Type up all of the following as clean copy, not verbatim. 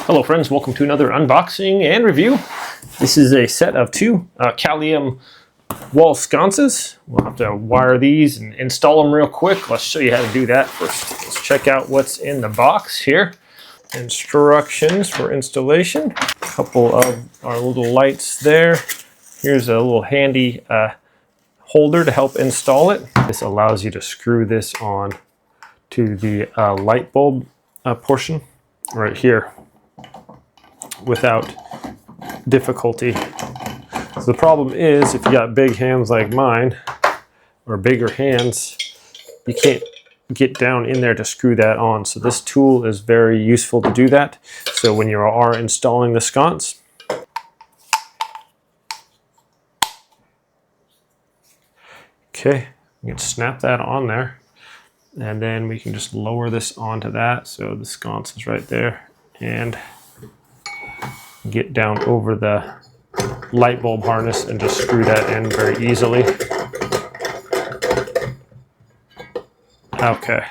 Hello friends, welcome to another unboxing and review. This is a set of two Kalium wall sconces. We'll have to wire these and install them real quick. Let's show you how to do that first. Let's check out what's in the box here. Instructions for installation. A couple of our little lights there. Here's a little handy holder to help install it. This allows you to screw this on to the light bulb portion right here without difficulty. So the problem is, if you got big hands like mine or bigger hands, you can't get down in there to screw that on. So this tool is very useful to do that. So when you are installing the sconce, okay, you can snap that on there, and then we can just lower this onto that. So the sconce is right there, and get down over the light bulb harness and just screw that in very easily. Okay,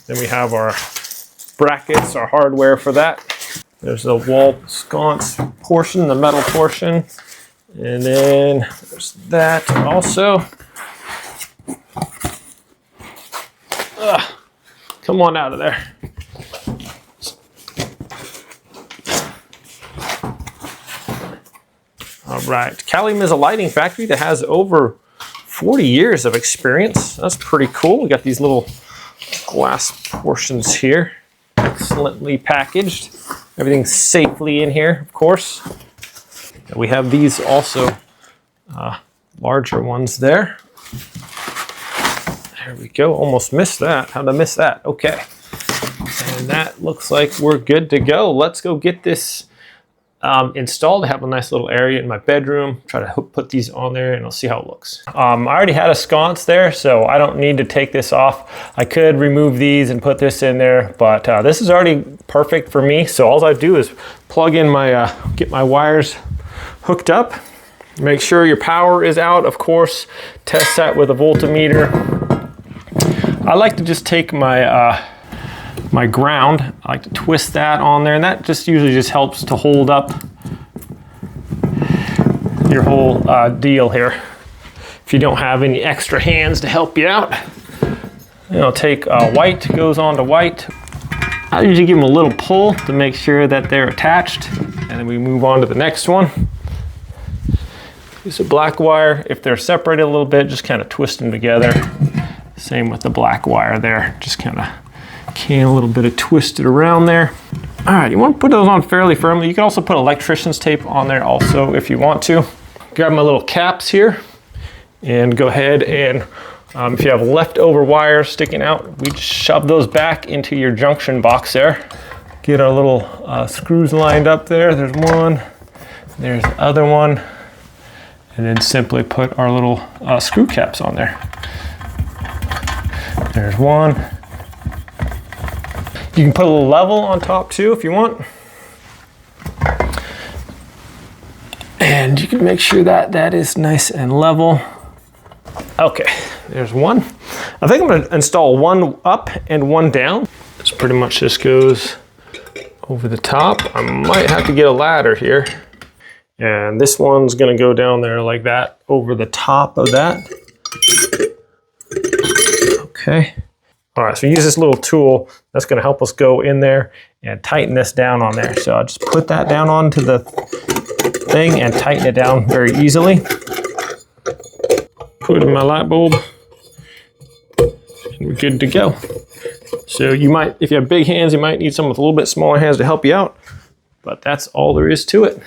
then we have our brackets, our hardware for that. There's the wall sconce portion, the metal portion, and then there's that also. Come on out of there. All right, Kalium is a lighting factory that has over 40 years of experience. That's pretty cool. We got these little glass portions here, excellently packaged. Everything's safely in here, of course. And we have these also, larger ones there. There we go, almost missed that. How'd I miss that? Okay. And that looks like we're good to go. Let's go get this installed. I have a nice little area in my bedroom. Try to put these on there and I'll see how it looks. I already had a sconce there, so I don't need to take this off. I could remove these and put this in there, but this is already perfect for me. So all I do is plug in my, get my wires hooked up. Make sure your power is out, of course. Test that with a voltmeter. I like to just take my my ground, I like to twist that on there, and that just usually just helps to hold up your whole deal here. If you don't have any extra hands to help you out, you know, take white, goes on to white. I usually give them a little pull to make sure that they're attached, and then we move on to the next one. Use a black wire. If they're separated a little bit, just kind of twist them together. Same with the black wire there, just kind of can a little bit of twist it around there. All right, you want to put those on fairly firmly. You can also put electrician's tape on there also if you want to. Grab my little caps here and go ahead and if you have leftover wires sticking out, we just shove those back into your junction box there. Get our little screws lined up there. There's one, there's the other one, and then simply put our little screw caps on there. There's one. You can put a little level on top too if you want. And you can make sure that that is nice and level. Okay, there's one. I think I'm gonna install one up and one down. This pretty much just goes over the top. I might have to get a ladder here. And this one's gonna go down there like that over the top of that. Okay. All right, so use this little tool that's going to help us go in there and tighten this down on there. So I'll just put that down onto the thing and tighten it down very easily. Put in my light bulb, and we're good to go. So you might, if you have big hands, you might need someone with a little bit smaller hands to help you out, but that's all there is to it.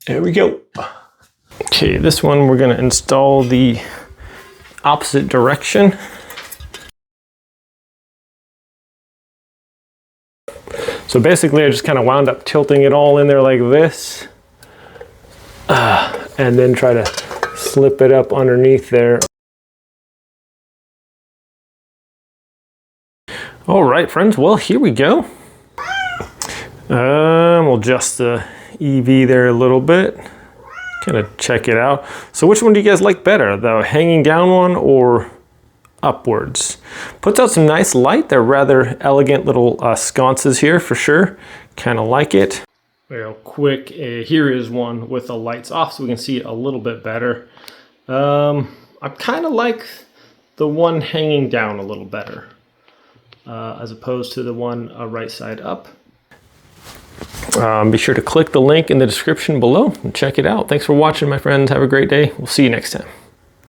There we go. Okay, this one we're going to install the opposite direction. So basically I just kind of wound up tilting it all in there like this, and then try to slip it up underneath there. All right, friends, well, here we go. We'll adjust the EV there a little bit. Kind of check it out. So which one do you guys like better? The hanging down one or upwards. Puts out some nice light. They're rather elegant little sconces here for sure. Kind of like it. Real quick, here is one with the lights off so we can see it a little bit better. I kind of like the one hanging down a little better as opposed to the one right side up. Be sure to click the link in the description below and check it out. Thanks for watching, my friends. Have a great day. We'll see you next time.